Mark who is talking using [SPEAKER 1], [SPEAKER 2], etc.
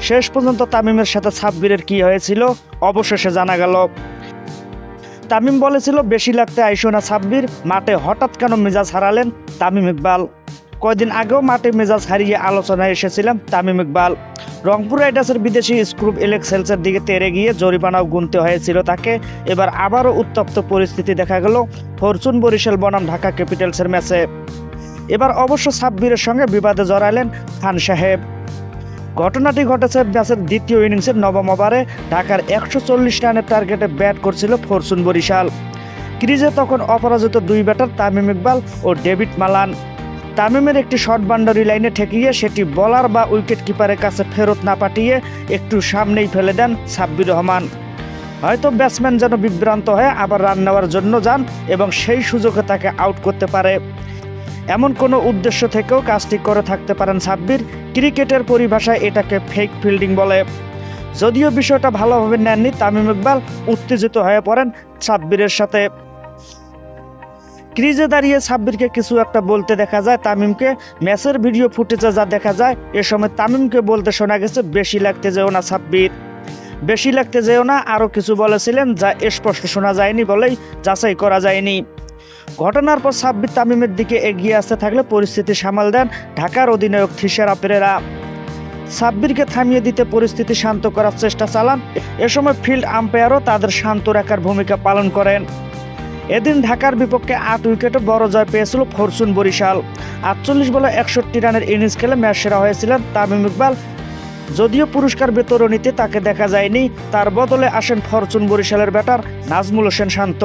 [SPEAKER 1] শেষ পর্যন্ত তামিমের সাথে সাব্বিরের কি হয়েছিল অবশেষে জানা গেল। তামিম বলেছিল বেশি লাগতে আইসো না সাব্বির, মাঠে হঠাৎ কেন মেজাজ হারালেন তামিম ইকবাল। কয়দিন আগেও মাঠে মেজাজ হারিয়ে আলোচনায় এসেছিলেন তামিম ইকবাল। রংপুর রাইডার্সের বিদেশি স্ক্রুপ এলেক্সেলসের দিকে তেরে গিয়ে জরিমানাও গুনতে হয়েছিল তাকে। এবার আবারও উত্তপ্ত পরিস্থিতি দেখা গেল ফরচুন বরিশাল বনাম ঢাকা ক্যাপিটালসের ম্যাচে। এবার অবশ্য সাব্বিরের সঙ্গে বিবাদে জড়ালেন খান সাহেব। ঘটনাটি ঘটেছে ম্যাচের দ্বিতীয় ইনিংসের নবম ওভারে। ঢাকার 140 রানের টার্গেটে ব্যাট করছিল ফরচুন বরিশাল। ক্রিজে তখন অপরাজিত দুই ব্যাটার তামিম ইকবাল ও ডেভিড মালান। তামিমের একটি শর্ট বাউন্ডারি লাইনে ঠেকিয়ে সেটি বলার বা উইকেট কিপারের কাছে ফেরত না পাঠিয়ে একটু সামনেই ফেলে দেন সাব্বির রহমান। হয়তো ব্যাটসম্যান যেন বিভ্রান্ত হয়ে আবার রান নেওয়ার জন্য যান এবং সেই সুযোগে তাকে আউট করতে পারে, এমন কোনো উদ্দেশ্য থেকেও কাজটি করে থাকতে পারেন সাব্বির। ক্রিকেটের পরিভাষায় এটাকে ফেক ফিল্ডিং বলে। যদিও বিষয়টা ভালোভাবে নেননি তামিম ইকবাল, উত্তেজিত হয়ে পড়েন সাব্বিরের সাথে। ক্রিজে দাঁড়িয়ে সাব্বিরকে কিছু একটা বলতে দেখা যায় তামিমকে। ম্যাচের ভিডিও ফুটেজে যা দেখা যায় এ সময় তামিমকে বলতে শোনা গেছে বেশি লাগতে যেও না সাব্বির, বেশি লাগতে যেও না। আরও কিছু বলেছিলেন যা স্পষ্ট শোনা যায়নি বলেই যাচাই করা যায়নি। ঘটনার পর সাব্বির তামিমের দিকে এগিয়ে আসতে থাকলে পরিস্থিতি সামাল দেন ঢাকার অধিনায়ক থিসারা পেরেরা। সাব্বিরকে থামিয়ে দিতে পরিস্থিতি শান্ত করার চেষ্টা চালান। এ সময় ফিল্ড আম্পায়ারও তাদের শান্ত রাখার ভূমিকা পালন করেন। এদিন ঢাকার বিপক্ষে 8 উইকেটে বড় জয় পেয়েছিল ফরচুন বরিশাল। 48 বলে 61 রানের ইনিংস খেলে ম্যাচ সেরা হয়েছিলেন তামিম ইকবাল। যদিও পুরস্কার বিতরণীতে তাকে দেখা যায়নি, তার বদলে আসেন ফরচুন বরিশালের ব্যাটার নাজমুল হোসেন শান্ত।